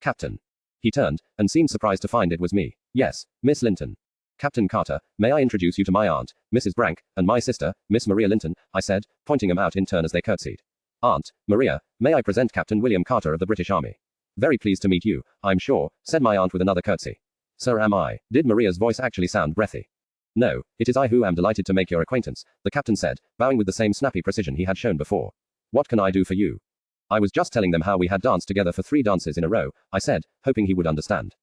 Captain. He turned, and seemed surprised to find it was me. Yes, Miss Linton. Captain Carter, may I introduce you to my aunt, Mrs. Brank, and my sister, Miss Maria Linton, I said, pointing them out in turn as they curtsied. Aunt, Maria, may I present Captain William Carter of the British Army. Very pleased to meet you, I'm sure, said my aunt with another curtsy. Sir, am I? Did Maria's voice actually sound breathy? No, it is I who am delighted to make your acquaintance, the captain said, bowing with the same snappy precision he had shown before. What can I do for you? I was just telling them how we had danced together for 3 dances in a row, I said, hoping he would understand.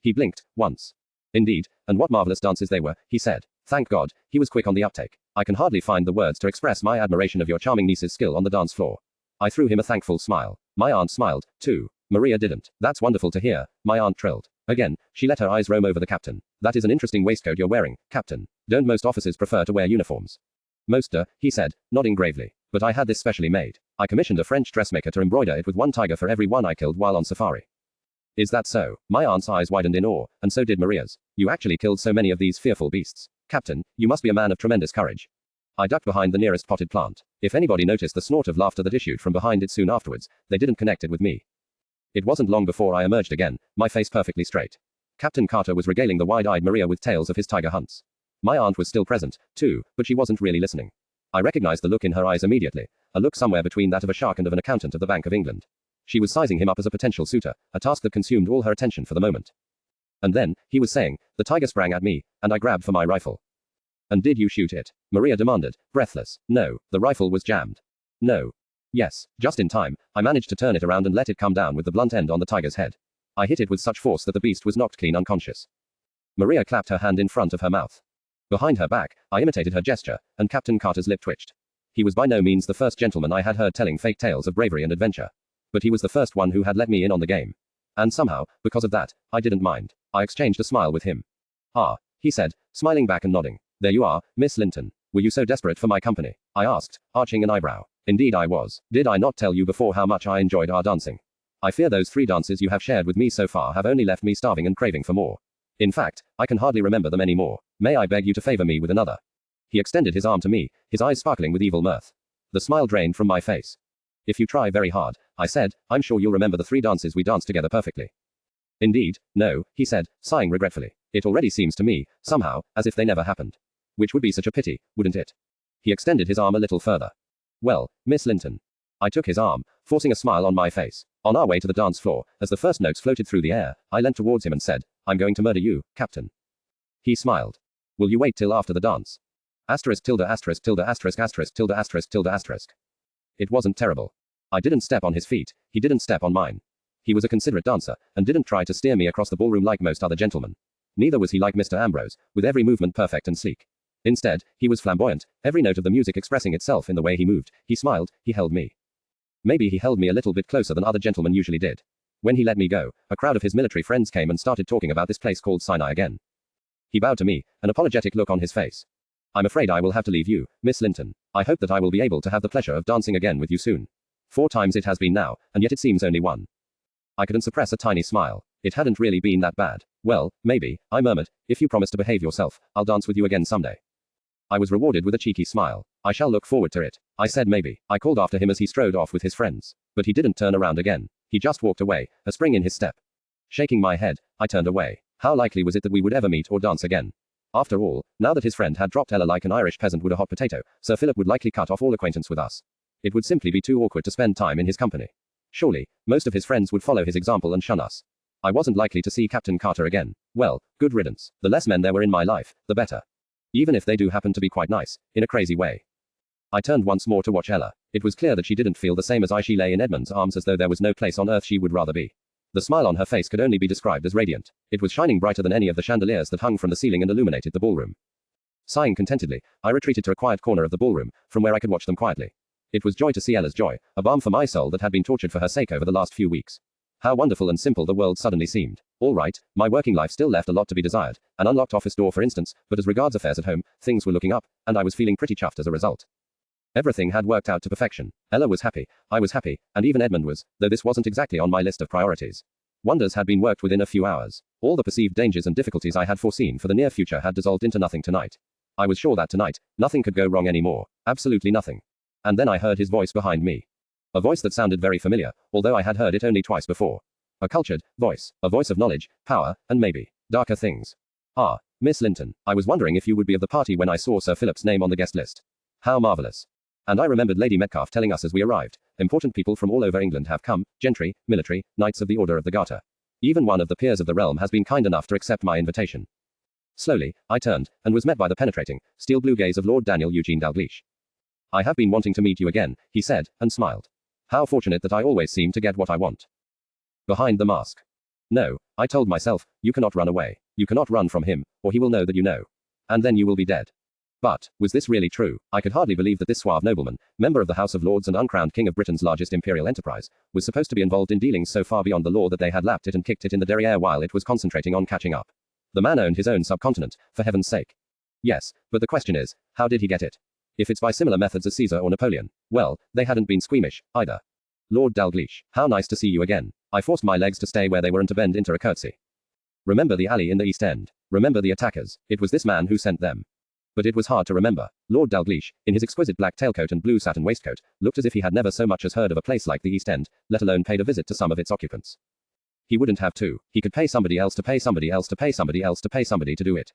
He blinked, once. Indeed, and what marvelous dances they were, he said. Thank God, he was quick on the uptake. I can hardly find the words to express my admiration of your charming niece's skill on the dance floor. I threw him a thankful smile. My aunt smiled, too. Maria didn't. That's wonderful to hear, my aunt trilled. Again, she let her eyes roam over the captain. That is an interesting waistcoat you're wearing, Captain. Don't most officers prefer to wear uniforms? Most, he said, nodding gravely. But I had this specially made. I commissioned a French dressmaker to embroider it with 1 tiger for every one I killed while on safari. Is that so? My aunt's eyes widened in awe, and so did Maria's. You actually killed so many of these fearful beasts. Captain, you must be a man of tremendous courage. I ducked behind the nearest potted plant. If anybody noticed the snort of laughter that issued from behind it soon afterwards, they didn't connect it with me. It wasn't long before I emerged again, my face perfectly straight. Captain Carter was regaling the wide-eyed Maria with tales of his tiger hunts. My aunt was still present, too, but she wasn't really listening. I recognized the look in her eyes immediately, a look somewhere between that of a shark and of an accountant of the Bank of England. She was sizing him up as a potential suitor, a task that consumed all her attention for the moment. And then, he was saying, the tiger sprang at me, and I grabbed for my rifle. And did you shoot it? Maria demanded, breathless. No, the rifle was jammed. No. Yes, just in time, I managed to turn it around and let it come down with the blunt end on the tiger's head. I hit it with such force that the beast was knocked clean unconscious. Maria clapped her hand in front of her mouth. Behind her back, I imitated her gesture, and Captain Carter's lip twitched. He was by no means the first gentleman I had heard telling fake tales of bravery and adventure. But he was the first one who had let me in on the game. And somehow, because of that, I didn't mind. I exchanged a smile with him. Ah, he said, smiling back and nodding. There you are, Miss Linton. Were you so desperate for my company? I asked, arching an eyebrow. Indeed I was. Did I not tell you before how much I enjoyed our dancing? I fear those 3 dances you have shared with me so far have only left me starving and craving for more. In fact, I can hardly remember them anymore. May I beg you to favor me with another? He extended his arm to me, his eyes sparkling with evil mirth. The smile drained from my face. If you try very hard, I said, I'm sure you'll remember the 3 dances we danced together perfectly. Indeed, no, he said, sighing regretfully. It already seems to me, somehow, as if they never happened. Which would be such a pity, wouldn't it? He extended his arm a little further. Well, Miss Linton. I took his arm, forcing a smile on my face. On our way to the dance floor, as the first notes floated through the air, I leant towards him and said, I'm going to murder you, Captain. He smiled. Will you wait till after the dance? Asterisk tilde asterisk tilde asterisk asterisk tilde asterisk tilde asterisk. It wasn't terrible. I didn't step on his feet, he didn't step on mine. He was a considerate dancer, and didn't try to steer me across the ballroom like most other gentlemen. Neither was he like Mr. Ambrose, with every movement perfect and sleek. Instead, he was flamboyant, every note of the music expressing itself in the way he moved. He smiled, he held me. Maybe he held me a little bit closer than other gentlemen usually did. When he let me go, a crowd of his military friends came and started talking about this place called Sinai again. He bowed to me, an apologetic look on his face. I'm afraid I will have to leave you, Miss Linton. I hope that I will be able to have the pleasure of dancing again with you soon. 4 times it has been now, and yet it seems only 1. I couldn't suppress a tiny smile. It hadn't really been that bad. Well, maybe, I murmured, if you promise to behave yourself, I'll dance with you again someday. I was rewarded with a cheeky smile. I shall look forward to it. I said maybe. I called after him as he strode off with his friends. But he didn't turn around again. He just walked away, a spring in his step. Shaking my head, I turned away. How likely was it that we would ever meet or dance again? After all, now that his friend had dropped Ella like an Irish peasant would a hot potato, Sir Philip would likely cut off all acquaintance with us. It would simply be too awkward to spend time in his company. Surely, most of his friends would follow his example and shun us. I wasn't likely to see Captain Carter again. Well, good riddance. The less men there were in my life, the better. Even if they do happen to be quite nice, in a crazy way. I turned once more to watch Ella. It was clear that she didn't feel the same as I. She lay in Edmund's arms as though there was no place on earth she would rather be. The smile on her face could only be described as radiant. It was shining brighter than any of the chandeliers that hung from the ceiling and illuminated the ballroom. Sighing contentedly, I retreated to a quiet corner of the ballroom, from where I could watch them quietly. It was joy to see Ella's joy, a balm for my soul that had been tortured for her sake over the last few weeks. How wonderful and simple the world suddenly seemed. All right, my working life still left a lot to be desired, an unlocked office door for instance, but as regards affairs at home, things were looking up, and I was feeling pretty chuffed as a result. Everything had worked out to perfection. Ella was happy, I was happy, and even Edmund was, though this wasn't exactly on my list of priorities. Wonders had been worked within a few hours. All the perceived dangers and difficulties I had foreseen for the near future had dissolved into nothing tonight. I was sure that tonight, nothing could go wrong anymore. Absolutely nothing. And then I heard his voice behind me. A voice that sounded very familiar, although I had heard it only twice before. A cultured voice. A voice of knowledge, power, and maybe darker things. Ah, Miss Linton, I was wondering if you would be of the party when I saw Sir Philip's name on the guest list. How marvellous. And I remembered Lady Metcalfe telling us as we arrived, important people from all over England have come, gentry, military, knights of the Order of the Garter. Even one of the peers of the realm has been kind enough to accept my invitation. Slowly, I turned, and was met by the penetrating, steel blue gaze of Lord Daniel Eugene Dalgleish. I have been wanting to meet you again, he said, and smiled. How fortunate that I always seem to get what I want. Behind the mask. No, I told myself, you cannot run away. You cannot run from him, or he will know that you know. And then you will be dead. But, was this really true? I could hardly believe that this suave nobleman, member of the House of Lords and uncrowned king of Britain's largest imperial enterprise, was supposed to be involved in dealings so far beyond the law that they had lapped it and kicked it in the derriere while it was concentrating on catching up. The man owned his own subcontinent, for heaven's sake. Yes, but the question is, how did he get it? If it's by similar methods as Caesar or Napoleon, well, they hadn't been squeamish, either. Lord Dalgleish, how nice to see you again. I forced my legs to stay where they were and to bend into a curtsy. Remember the alley in the East End. Remember the attackers. It was this man who sent them. But it was hard to remember. Lord Dalgleish, in his exquisite black tailcoat and blue satin waistcoat, looked as if he had never so much as heard of a place like the East End, let alone paid a visit to some of its occupants. He wouldn't have to. He could pay somebody else to pay somebody else to pay somebody else to pay somebody to do it.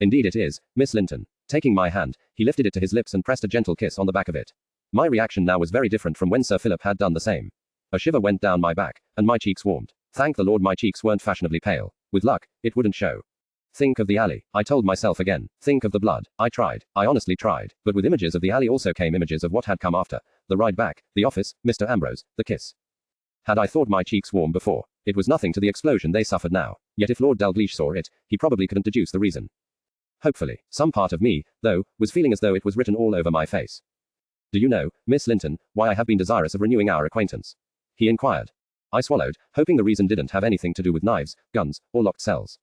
Indeed it is, Miss Linton. Taking my hand, he lifted it to his lips and pressed a gentle kiss on the back of it. My reaction now was very different from when Sir Philip had done the same. A shiver went down my back, and my cheeks warmed. Thank the Lord my cheeks weren't fashionably pale. With luck, it wouldn't show. Think of the alley, I told myself again. Think of the blood. I tried. I honestly tried. But with images of the alley also came images of what had come after. The ride back, the office, Mr. Ambrose, the kiss. Had I thought my cheeks warm before? It was nothing to the explosion they suffered now. Yet if Lord Dalgleish saw it, he probably couldn't deduce the reason. Hopefully, some part of me, though, was feeling as though it was written all over my face. Do you know, Miss Linton, why I have been desirous of renewing our acquaintance? He inquired. I swallowed, hoping the reason didn't have anything to do with knives, guns, or locked cells.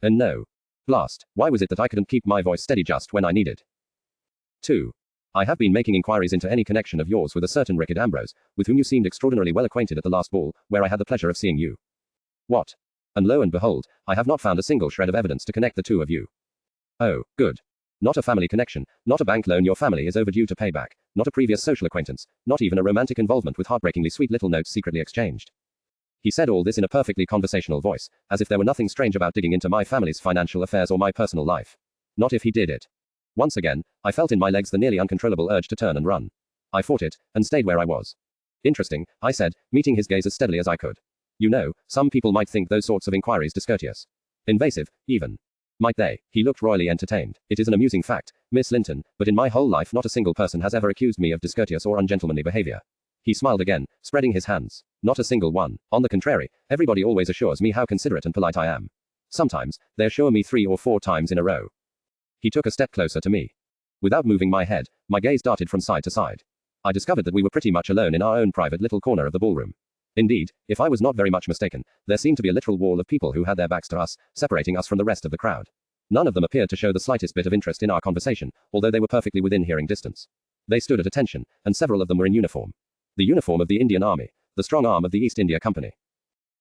And no. Blast, why was it that I couldn't keep my voice steady just when I needed? 2. I have been making inquiries into any connection of yours with a certain Rickard Ambrose, with whom you seemed extraordinarily well acquainted at the last ball, where I had the pleasure of seeing you. What? And lo and behold, I have not found a single shred of evidence to connect the two of you. Oh, good. Not a family connection, not a bank loan your family is overdue to pay back, not a previous social acquaintance, not even a romantic involvement with heartbreakingly sweet little notes secretly exchanged. He said all this in a perfectly conversational voice, as if there were nothing strange about digging into my family's financial affairs or my personal life. Not if he did it. Once again, I felt in my legs the nearly uncontrollable urge to turn and run. I fought it, and stayed where I was. Interesting, I said, meeting his gaze as steadily as I could. You know, some people might think those sorts of inquiries discourteous. Invasive, even. Might they? He looked royally entertained. It is an amusing fact, Miss Linton, but in my whole life not a single person has ever accused me of discourteous or ungentlemanly behavior. He smiled again, spreading his hands. Not a single one. On the contrary, everybody always assures me how considerate and polite I am. Sometimes, they assure me 3 or 4 times in a row. He took a step closer to me. Without moving my head, my gaze darted from side to side. I discovered that we were pretty much alone in our own private little corner of the ballroom. Indeed, if I was not very much mistaken, there seemed to be a literal wall of people who had their backs to us, separating us from the rest of the crowd. None of them appeared to show the slightest bit of interest in our conversation, although they were perfectly within hearing distance. They stood at attention, and several of them were in uniform. The uniform of the Indian Army, the strong arm of the East India Company.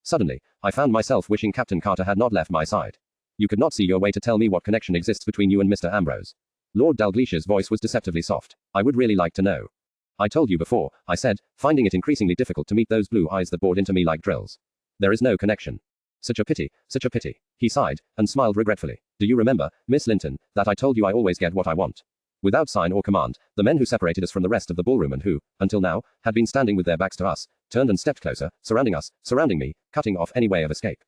Suddenly, I found myself wishing Captain Carter had not left my side. You could not see your way to tell me what connection exists between you and Mr. Ambrose. Lord Dalgleish's voice was deceptively soft. I would really like to know. I told you before, I said, finding it increasingly difficult to meet those blue eyes that bored into me like drills. There is no connection. Such a pity, such a pity. He sighed, and smiled regretfully. Do you remember, Miss Linton, that I told you I always get what I want? Without sign or command, the men who separated us from the rest of the ballroom and who, until now, had been standing with their backs to us, turned and stepped closer, surrounding us, surrounding me, cutting off any way of escape.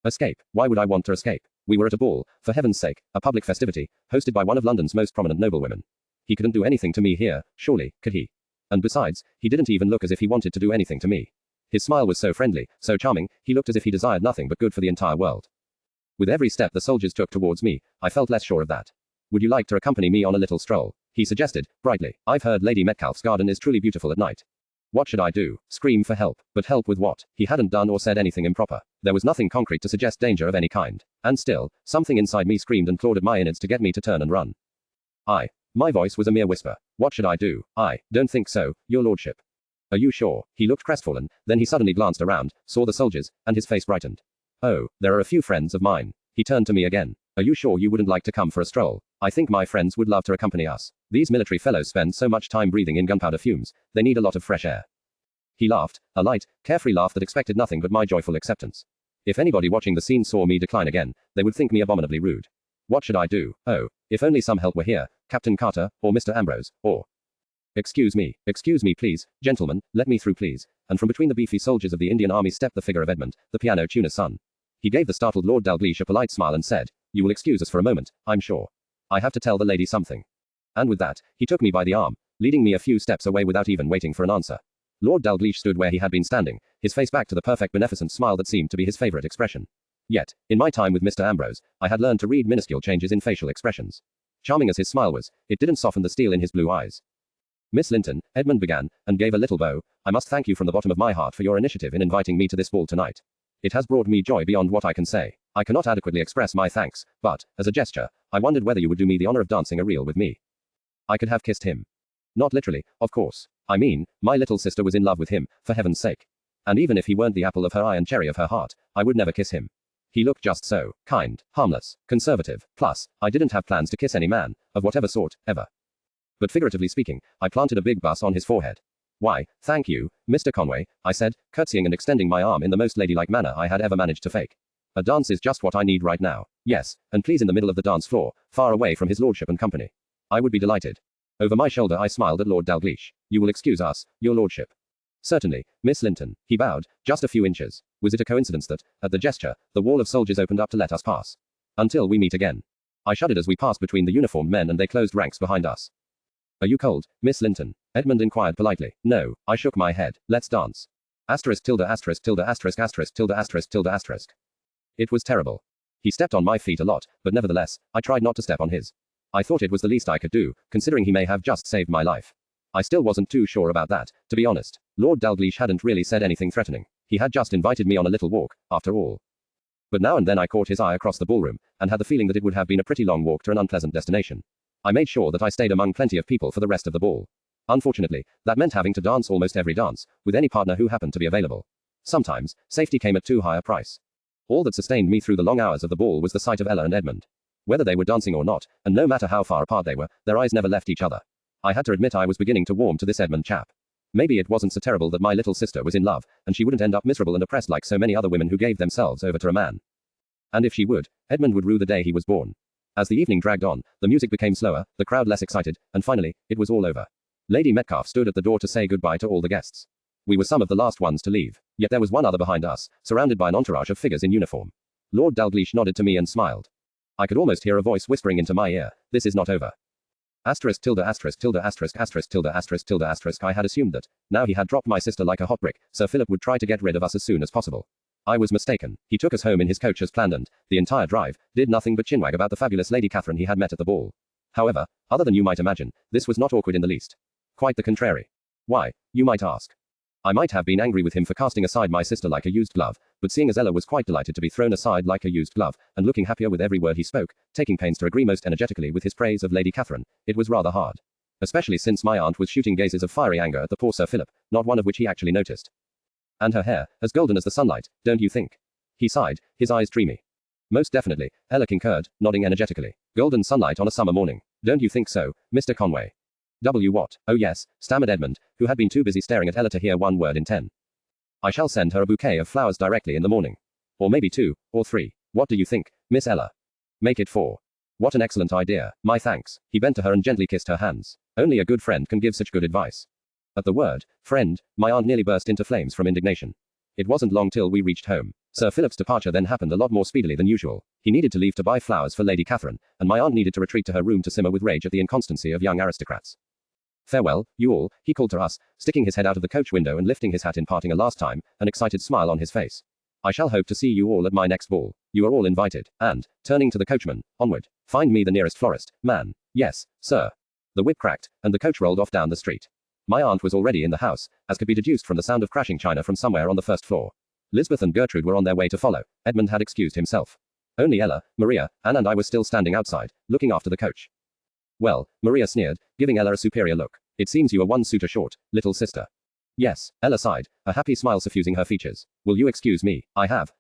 Escape? Why would I want to escape? We were at a ball, for heaven's sake, a public festivity, hosted by one of London's most prominent noblewomen. He couldn't do anything to me here, surely, could he? And besides, he didn't even look as if he wanted to do anything to me. His smile was so friendly, so charming, he looked as if he desired nothing but good for the entire world. With every step the soldiers took towards me, I felt less sure of that. Would you like to accompany me on a little stroll? He suggested, brightly. I've heard Lady Metcalfe's garden is truly beautiful at night. What should I do? Scream for help. But help with what? He hadn't done or said anything improper. There was nothing concrete to suggest danger of any kind. And still, something inside me screamed and clawed at my innards to get me to turn and run. My voice was a mere whisper. What should I do? I don't think so, your lordship. Are you sure? He looked crestfallen, then he suddenly glanced around, saw the soldiers, and his face brightened. Oh, there are a few friends of mine. He turned to me again. Are you sure you wouldn't like to come for a stroll? I think my friends would love to accompany us. These military fellows spend so much time breathing in gunpowder fumes, they need a lot of fresh air. He laughed, a light, carefree laugh that expected nothing but my joyful acceptance. If anybody watching the scene saw me decline again, they would think me abominably rude. What should I do? Oh, if only some help were here, Captain Carter, or Mr. Ambrose, or... Excuse me, please, gentlemen, let me through please. And from between the beefy soldiers of the Indian Army stepped the figure of Edmund, the piano tuner's son. He gave the startled Lord Dalgleish a polite smile and said, "You will excuse us for a moment, I'm sure. I have to tell the lady something." And with that, he took me by the arm, leading me a few steps away without even waiting for an answer. Lord Dalgleish stood where he had been standing, his face back to the perfect beneficent smile that seemed to be his favorite expression. Yet, in my time with Mr. Ambrose, I had learned to read minuscule changes in facial expressions. Charming as his smile was, it didn't soften the steel in his blue eyes. "Miss Linton," Edmund began, and gave a little bow, "I must thank you from the bottom of my heart for your initiative in inviting me to this ball tonight. It has brought me joy beyond what I can say. I cannot adequately express my thanks, but, as a gesture, I wondered whether you would do me the honor of dancing a reel with me." I could have kissed him. Not literally, of course. I mean, my little sister was in love with him, for heaven's sake. And even if he weren't the apple of her eye and cherry of her heart, I would never kiss him. He looked just so, kind, harmless, conservative. Plus, I didn't have plans to kiss any man, of whatever sort, ever. But figuratively speaking, I planted a big bus on his forehead. "Why, thank you, Mr. Conway," I said, curtsying and extending my arm in the most ladylike manner I had ever managed to fake. "A dance is just what I need right now. Yes, and please in the middle of the dance floor, far away from his lordship and company. I would be delighted." Over my shoulder I smiled at Lord Dalgleish. "You will excuse us, your lordship." "Certainly, Miss Linton." He bowed, just a few inches. Was it a coincidence that, at the gesture, the wall of soldiers opened up to let us pass? "Until we meet again." I shuddered as we passed between the uniformed men and they closed ranks behind us. "Are you cold, Miss Linton?" Edmund inquired politely. "No," I shook my head. "Let's dance." Asterisk tilde asterisk tilde asterisk asterisk tilde asterisk tilde asterisk. It was terrible. He stepped on my feet a lot, but nevertheless, I tried not to step on his. I thought it was the least I could do, considering he may have just saved my life. I still wasn't too sure about that, to be honest. Lord Dalgleish hadn't really said anything threatening. He had just invited me on a little walk, after all. But now and then I caught his eye across the ballroom, and had the feeling that it would have been a pretty long walk to an unpleasant destination. I made sure that I stayed among plenty of people for the rest of the ball. Unfortunately, that meant having to dance almost every dance, with any partner who happened to be available. Sometimes, safety came at too high a price. All that sustained me through the long hours of the ball was the sight of Ella and Edmund. Whether they were dancing or not, and no matter how far apart they were, their eyes never left each other. I had to admit I was beginning to warm to this Edmund chap. Maybe it wasn't so terrible that my little sister was in love, and she wouldn't end up miserable and oppressed like so many other women who gave themselves over to a man. And if she would, Edmund would rue the day he was born. As the evening dragged on, the music became slower, the crowd less excited, and finally, it was all over. Lady Metcalfe stood at the door to say goodbye to all the guests. We were some of the last ones to leave, yet there was one other behind us, surrounded by an entourage of figures in uniform. Lord Dalgleish nodded to me and smiled. I could almost hear a voice whispering into my ear, "This is not over." Asterisk tilde asterisk tilde asterisk asterisk tilde asterisk tilde asterisk. I had assumed that, now he had dropped my sister like a hot brick, Sir Philip would try to get rid of us as soon as possible. I was mistaken. He took us home in his coach as planned and, the entire drive, did nothing but chinwag about the fabulous Lady Catherine he had met at the ball. However, other than you might imagine, this was not awkward in the least. Quite the contrary. Why, you might ask. I might have been angry with him for casting aside my sister like a used glove, but seeing as Ella was quite delighted to be thrown aside like a used glove, and looking happier with every word he spoke, taking pains to agree most energetically with his praise of Lady Catherine, it was rather hard. Especially since my aunt was shooting gazes of fiery anger at the poor Sir Philip, not one of which he actually noticed. And her hair, as golden as the sunlight, don't you think? He sighed, his eyes dreamy. Most definitely, Ella concurred, nodding energetically. Golden sunlight on a summer morning. Don't you think so, Mr. Conway? What? Oh yes, stammered Edmund, who had been too busy staring at Ella to hear one word in 10. I shall send her a bouquet of flowers directly in the morning. Or maybe 2, or 3. What do you think, Miss Ella? Make it 4. What an excellent idea. My thanks. He bent to her and gently kissed her hands. Only a good friend can give such good advice. At the word, friend, my aunt nearly burst into flames from indignation. It wasn't long till we reached home. Sir Philip's departure then happened a lot more speedily than usual. He needed to leave to buy flowers for Lady Catherine, and my aunt needed to retreat to her room to simmer with rage at the inconstancy of young aristocrats. Farewell, you all, he called to us, sticking his head out of the coach window and lifting his hat in parting a last time, an excited smile on his face. I shall hope to see you all at my next ball. You are all invited, and, turning to the coachman, onward, find me the nearest florist, man. Yes, sir. The whip cracked, and the coach rolled off down the street. My aunt was already in the house, as could be deduced from the sound of crashing china from somewhere on the first floor. Lisbeth and Gertrude were on their way to follow. Edmund had excused himself. Only Ella, Maria, Anne and I were still standing outside, looking after the coach. Well, Maria sneered, giving Ella a superior look. It seems you are one suitor short, little sister. Yes, Ella sighed, a happy smile suffusing her features. Will you excuse me? I have,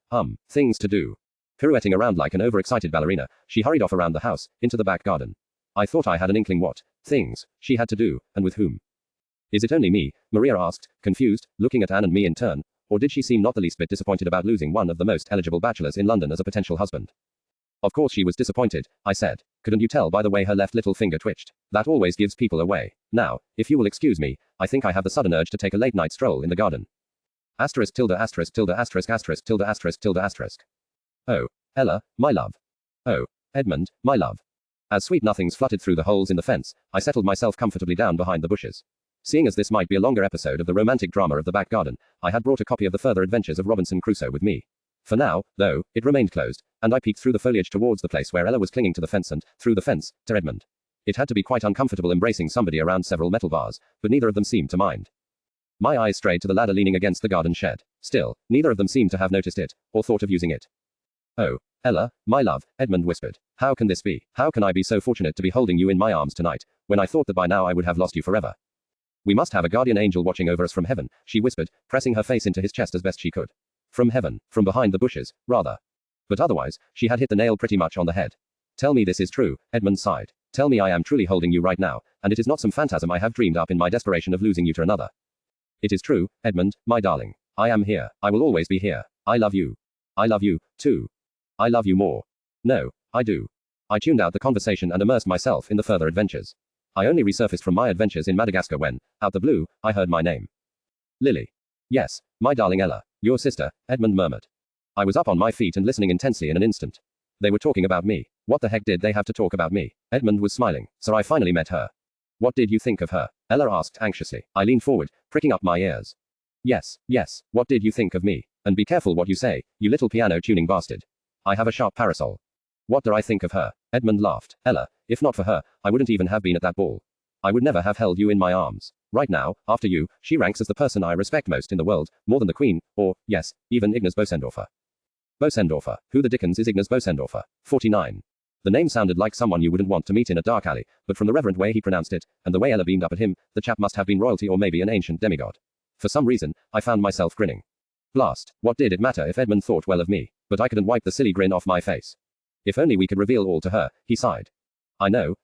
things to do. Pirouetting around like an overexcited ballerina, she hurried off around the house, into the back garden. I thought I had an inkling what things she had to do, and with whom. Is it only me? Maria asked, confused, looking at Anne and me in turn, or did she seem not the least bit disappointed about losing one of the most eligible bachelors in London as a potential husband? Of course she was disappointed, I said. Couldn't you tell by the way her left little finger twitched? That always gives people away. Now, if you will excuse me, I think I have the sudden urge to take a late night stroll in the garden. Asterisk tilde asterisk tilde asterisk asterisk tilde asterisk tilde asterisk. Oh, Ella, my love. Oh, Edmund, my love. As sweet nothings fluttered through the holes in the fence, I settled myself comfortably down behind the bushes. Seeing as this might be a longer episode of the romantic drama of the back garden, I had brought a copy of the Further Adventures of Robinson Crusoe with me. For now, though, it remained closed, and I peeked through the foliage towards the place where Ella was clinging to the fence and, through the fence, to Edmund. It had to be quite uncomfortable embracing somebody around several metal bars, but neither of them seemed to mind. My eyes strayed to the ladder leaning against the garden shed. Still, neither of them seemed to have noticed it, or thought of using it. Oh, Ella, my love, Edmund whispered. How can this be? How can I be so fortunate to be holding you in my arms tonight, when I thought that by now I would have lost you forever? We must have a guardian angel watching over us from heaven, she whispered, pressing her face into his chest as best she could. From heaven, from behind the bushes, rather. But otherwise, she had hit the nail pretty much on the head. Tell me this is true, Edmund sighed. Tell me I am truly holding you right now, and it is not some phantasm I have dreamed up in my desperation of losing you to another. It is true, Edmund, my darling. I am here. I will always be here. I love you. I love you, too. I love you more. No, I do. I tuned out the conversation and immersed myself in the further adventures. I only resurfaced from my adventures in Madagascar when, out the blue, I heard my name. Lily. Yes, my darling Ella, your sister, Edmund murmured. I was up on my feet and listening intensely in an instant. They were talking about me. What the heck did they have to talk about me? Edmund was smiling, so I finally met her. What did you think of her? Ella asked anxiously. I leaned forward, pricking up my ears. Yes, what did you think of me? And be careful what you say, you little piano tuning bastard. I have a sharp parasol. What do I think of her? Edmund laughed. Ella, if not for her, I wouldn't even have been at that ball. I would never have held you in my arms. Right now, after you, she ranks as the person I respect most in the world, more than the Queen, or, yes, even Ignaz Bosendorfer. Bosendorfer, who the dickens is Ignaz Bosendorfer? 49. The name sounded like someone you wouldn't want to meet in a dark alley, but from the reverent way he pronounced it, and the way Ella beamed up at him, the chap must have been royalty or maybe an ancient demigod. For some reason, I found myself grinning. Blast, what did it matter if Edmund thought well of me? But I couldn't wipe the silly grin off my face. If only we could reveal all to her, he sighed. I know,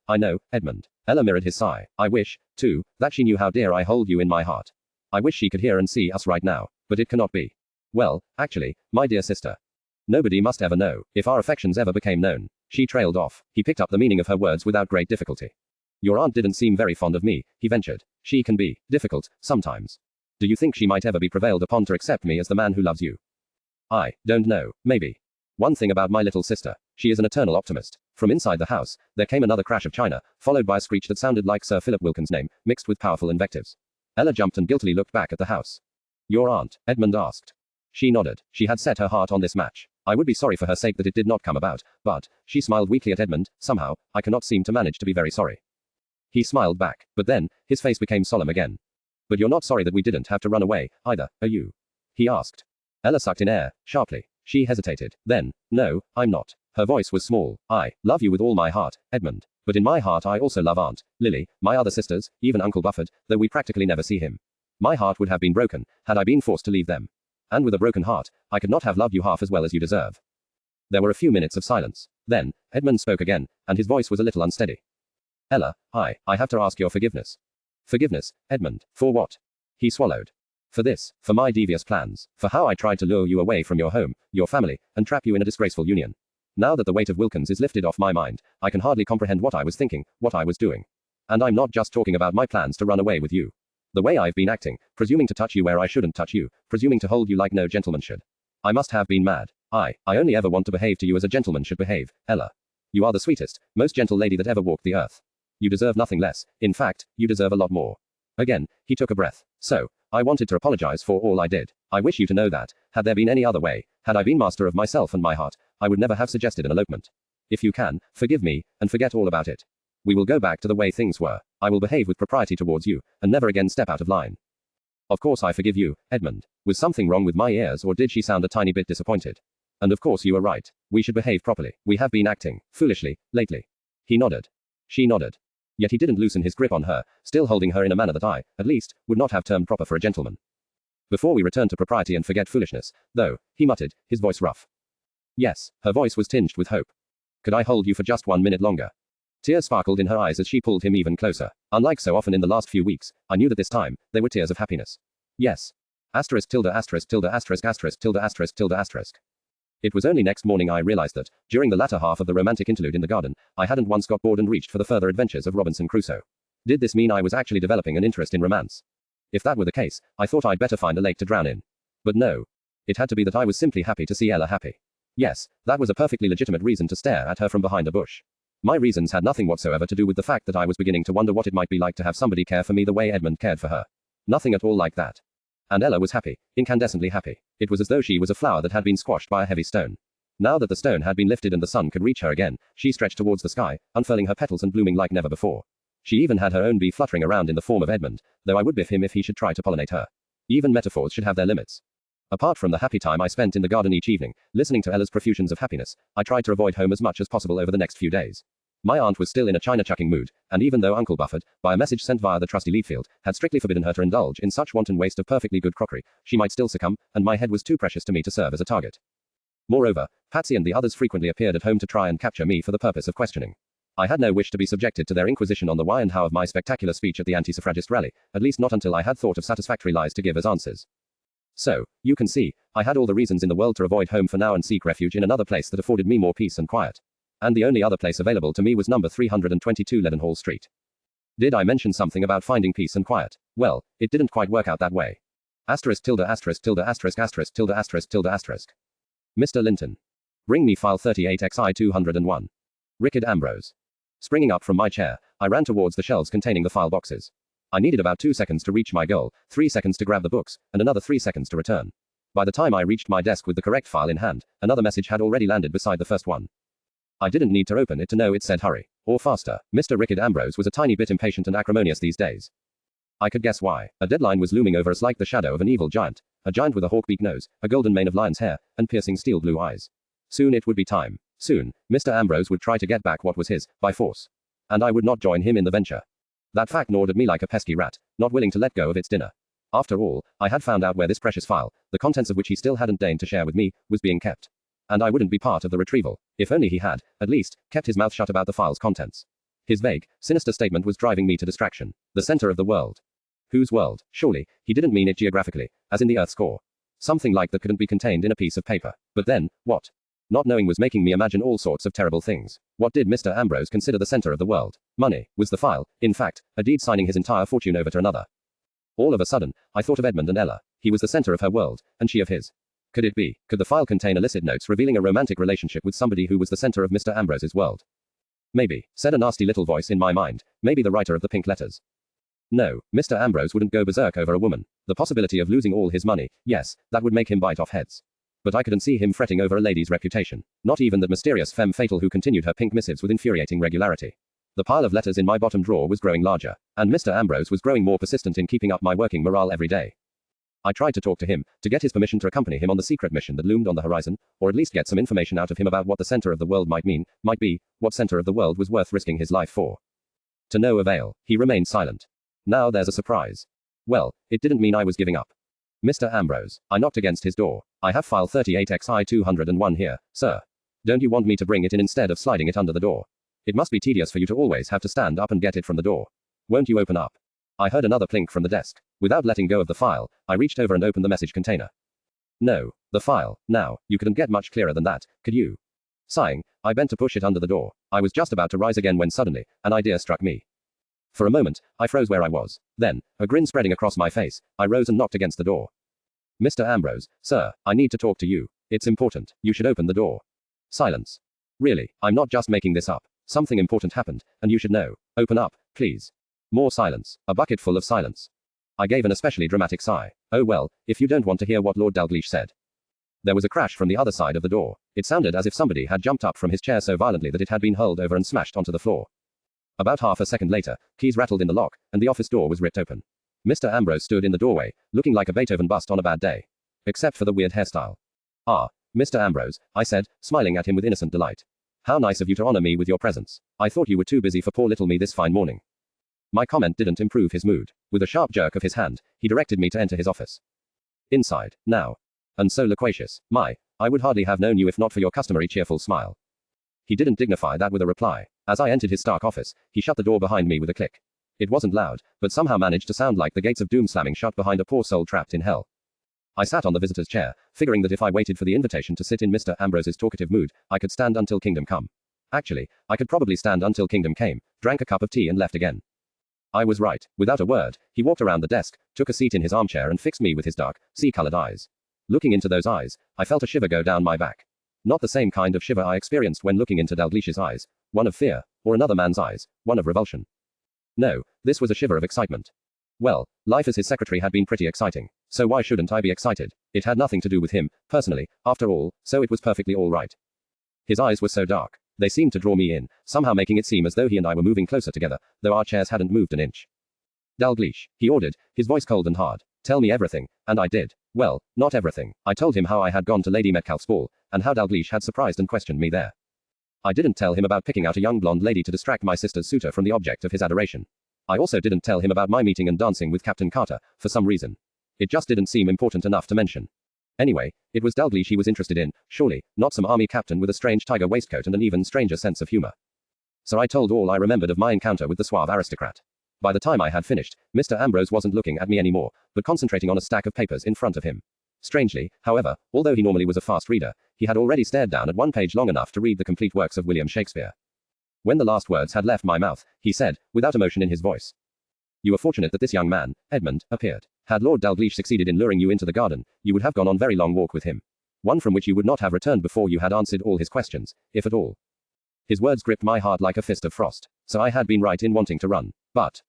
Edmund. Ella mirrored his sigh. I wish, too, that she knew how dear I hold you in my heart. I wish she could hear and see us right now, but it cannot be. Well, actually, my dear sister. Nobody must ever know, if our affections ever became known. She trailed off. He picked up the meaning of her words without great difficulty. Your aunt didn't seem very fond of me, he ventured. She can be difficult, sometimes. Do you think she might ever be prevailed upon to accept me as the man who loves you? I don't know, maybe. One thing about my little sister, she is an eternal optimist. From inside the house, there came another crash of china, followed by a screech that sounded like Sir Philip Wilkins' name, mixed with powerful invectives. Ella jumped and guiltily looked back at the house. Your aunt? Edmund asked. She nodded. She had set her heart on this match. I would be sorry for her sake that it did not come about, but, she smiled weakly at Edmund, somehow, I cannot seem to manage to be very sorry. He smiled back, but then, his face became solemn again. But you're not sorry that we didn't have to run away, either, are you? He asked. Ella sucked in air, sharply. She hesitated. Then, no, I'm not. Her voice was small. I love you with all my heart, Edmund. But in my heart I also love Aunt Lily, my other sisters, even Uncle Bufford, though we practically never see him. My heart would have been broken, had I been forced to leave them. And with a broken heart, I could not have loved you half as well as you deserve. There were a few minutes of silence. Then, Edmund spoke again, and his voice was a little unsteady. Ella, I have to ask your forgiveness. Forgiveness, Edmund, for what? He swallowed. For this, for my devious plans, for how I tried to lure you away from your home, your family, and trap you in a disgraceful union. Now that the weight of Wilkins is lifted off my mind, I can hardly comprehend what I was thinking, what I was doing. And I'm not just talking about my plans to run away with you. The way I've been acting, presuming to touch you where I shouldn't touch you, presuming to hold you like no gentleman should. I must have been mad. I only ever want to behave to you as a gentleman should behave, Ella. You are the sweetest, most gentle lady that ever walked the earth. You deserve nothing less. In fact, you deserve a lot more. Again, he took a breath. So, I wanted to apologize for all I did. I wish you to know that, had there been any other way, had I been master of myself and my heart, I would never have suggested an elopement. If you can, forgive me, and forget all about it. We will go back to the way things were. I will behave with propriety towards you, and never again step out of line. Of course I forgive you, Edmund. Was something wrong with my ears, or did she sound a tiny bit disappointed? And of course you were right. We should behave properly. We have been acting foolishly lately. He nodded. She nodded. Yet he didn't loosen his grip on her, still holding her in a manner that I, at least, would not have termed proper for a gentleman. Before we return to propriety and forget foolishness, though, he muttered, his voice rough. Yes, her voice was tinged with hope. Could I hold you for just 1 minute longer? Tears sparkled in her eyes as she pulled him even closer. Unlike so often in the last few weeks, I knew that this time, they were tears of happiness. Yes. Asterisk tilde asterisk tilde asterisk asterisk tilde asterisk tilde asterisk. It was only next morning I realized that, during the latter half of the romantic interlude in the garden, I hadn't once got bored and reached for the further adventures of Robinson Crusoe. Did this mean I was actually developing an interest in romance? If that were the case, I thought I'd better find a lake to drown in. But no. It had to be that I was simply happy to see Ella happy. Yes, that was a perfectly legitimate reason to stare at her from behind a bush. My reasons had nothing whatsoever to do with the fact that I was beginning to wonder what it might be like to have somebody care for me the way Edmund cared for her. Nothing at all like that. And Ella was happy, incandescently happy. It was as though she was a flower that had been squashed by a heavy stone. Now that the stone had been lifted and the sun could reach her again, she stretched towards the sky, unfurling her petals and blooming like never before. She even had her own bee fluttering around in the form of Edmund, though I would biff him if he should try to pollinate her. Even metaphors should have their limits. Apart from the happy time I spent in the garden each evening, listening to Ella's profusions of happiness, I tried to avoid home as much as possible over the next few days. My aunt was still in a china-chucking mood, and even though Uncle Buffett, by a message sent via the trusty Leadfield, had strictly forbidden her to indulge in such wanton waste of perfectly good crockery, she might still succumb, and my head was too precious to me to serve as a target. Moreover, Patsy and the others frequently appeared at home to try and capture me for the purpose of questioning. I had no wish to be subjected to their inquisition on the why and how of my spectacular speech at the anti-suffragist rally, at least not until I had thought of satisfactory lies to give as answers. So, you can see, I had all the reasons in the world to avoid home for now and seek refuge in another place that afforded me more peace and quiet. And the only other place available to me was number 322 Leadenhall Street. Did I mention something about finding peace and quiet? Well, it didn't quite work out that way. Asterisk tilde asterisk tilde asterisk asterisk tilde asterisk tilde asterisk. Mr. Linton. Bring me file 38XI201. Rickard Ambrose. Springing up from my chair, I ran towards the shelves containing the file boxes. I needed about 2 seconds to reach my goal, 3 seconds to grab the books, and another 3 seconds to return. By the time I reached my desk with the correct file in hand, another message had already landed beside the first one. I didn't need to open it to know it said hurry, or faster. Mr. Rickard Ambrose was a tiny bit impatient and acrimonious these days. I could guess why. A deadline was looming over us like the shadow of an evil giant, a giant with a hawk-beak nose, a golden mane of lion's hair, and piercing steel blue eyes. Soon it would be time. Soon, Mr. Ambrose would try to get back what was his, by force. And I would not join him in the venture. That fact gnawed at me like a pesky rat, not willing to let go of its dinner. After all, I had found out where this precious file, the contents of which he still hadn't deigned to share with me, was being kept. And I wouldn't be part of the retrieval, if only he had, at least, kept his mouth shut about the file's contents. His vague, sinister statement was driving me to distraction. The center of the world. Whose world? Surely, he didn't mean it geographically, as in the Earth's core. Something like that couldn't be contained in a piece of paper. But then, what? Not knowing was making me imagine all sorts of terrible things. What did Mr. Ambrose consider the center of the world? Money. Was the file, in fact, a deed signing his entire fortune over to another? All of a sudden, I thought of Edmund and Ella. He was the center of her world, and she of his. Could it be? Could the file contain illicit notes revealing a romantic relationship with somebody who was the center of Mr. Ambrose's world? Maybe, said a nasty little voice in my mind, maybe the writer of the pink letters. No, Mr. Ambrose wouldn't go berserk over a woman. The possibility of losing all his money, yes, that would make him bite off heads. But I couldn't see him fretting over a lady's reputation. Not even that mysterious femme fatale who continued her pink missives with infuriating regularity. The pile of letters in my bottom drawer was growing larger, and Mr. Ambrose was growing more persistent in keeping up my working morale every day. I tried to talk to him, to get his permission to accompany him on the secret mission that loomed on the horizon, or at least get some information out of him about what the center of the world might mean, might be, what center of the world was worth risking his life for. To no avail. He remained silent. Now there's a surprise. Well, it didn't mean I was giving up. Mr. Ambrose. I knocked against his door. I have file 38XI201 here, sir. Don't you want me to bring it in instead of sliding it under the door? It must be tedious for you to always have to stand up and get it from the door. Won't you open up? I heard another plink from the desk. Without letting go of the file, I reached over and opened the message container. No, the file. Now, you couldn't get much clearer than that, could you? Sighing, I bent to push it under the door. I was just about to rise again when suddenly, an idea struck me. For a moment, I froze where I was. Then, a grin spreading across my face, I rose and knocked against the door. Mr. Ambrose, sir, I need to talk to you. It's important. You should open the door. Silence. Really, I'm not just making this up. Something important happened, and you should know. Open up, please. More silence. A bucket full of silence. I gave an especially dramatic sigh. Oh well, if you don't want to hear what Lord Dalgleish said. There was a crash from the other side of the door. It sounded as if somebody had jumped up from his chair so violently that it had been hurled over and smashed onto the floor. About half a second later, keys rattled in the lock, and the office door was ripped open. Mr. Ambrose stood in the doorway, looking like a Beethoven bust on a bad day. Except for the weird hairstyle. Ah, Mr. Ambrose, I said, smiling at him with innocent delight. How nice of you to honor me with your presence. I thought you were too busy for poor little me this fine morning. My comment didn't improve his mood. With a sharp jerk of his hand, he directed me to enter his office. Inside, now. And so loquacious. My, I would hardly have known you if not for your customary cheerful smile. He didn't dignify that with a reply. As I entered his stark office, he shut the door behind me with a click. It wasn't loud, but somehow managed to sound like the gates of doom slamming shut behind a poor soul trapped in hell. I sat on the visitor's chair, figuring that if I waited for the invitation to sit in Mr. Ambrose's talkative mood, I could stand until kingdom come. Actually, I could probably stand until kingdom came, drank a cup of tea and left again. I was right. Without a word, he walked around the desk, took a seat in his armchair and fixed me with his dark, sea-colored eyes. Looking into those eyes, I felt a shiver go down my back. Not the same kind of shiver I experienced when looking into Dalglish's eyes, one of fear, or another man's eyes, one of revulsion. No, this was a shiver of excitement. Well, life as his secretary had been pretty exciting, so why shouldn't I be excited? It had nothing to do with him, personally, after all, so it was perfectly all right. His eyes were so dark. They seemed to draw me in, somehow making it seem as though he and I were moving closer together, though our chairs hadn't moved an inch. Dalglish, he ordered, his voice cold and hard. Tell me everything, and I did. Well, not everything. I told him how I had gone to Lady Metcalfe's ball, and how Dalglish had surprised and questioned me there. I didn't tell him about picking out a young blonde lady to distract my sister's suitor from the object of his adoration. I also didn't tell him about my meeting and dancing with Captain Carter, for some reason. It just didn't seem important enough to mention. Anyway, it was Dalglish he was interested in, surely, not some army captain with a strange tiger waistcoat and an even stranger sense of humor. So I told all I remembered of my encounter with the suave aristocrat. By the time I had finished, Mr. Ambrose wasn't looking at me anymore, but concentrating on a stack of papers in front of him. Strangely, however, although he normally was a fast reader, he had already stared down at one page long enough to read the complete works of William Shakespeare. When the last words had left my mouth, he said, without emotion in his voice, "You were fortunate that this young man, Edmund, appeared. Had Lord Dalglish succeeded in luring you into the garden, you would have gone on a very long walk with him. One from which you would not have returned before you had answered all his questions, if at all." His words gripped my heart like a fist of frost. So I had been right in wanting to run. But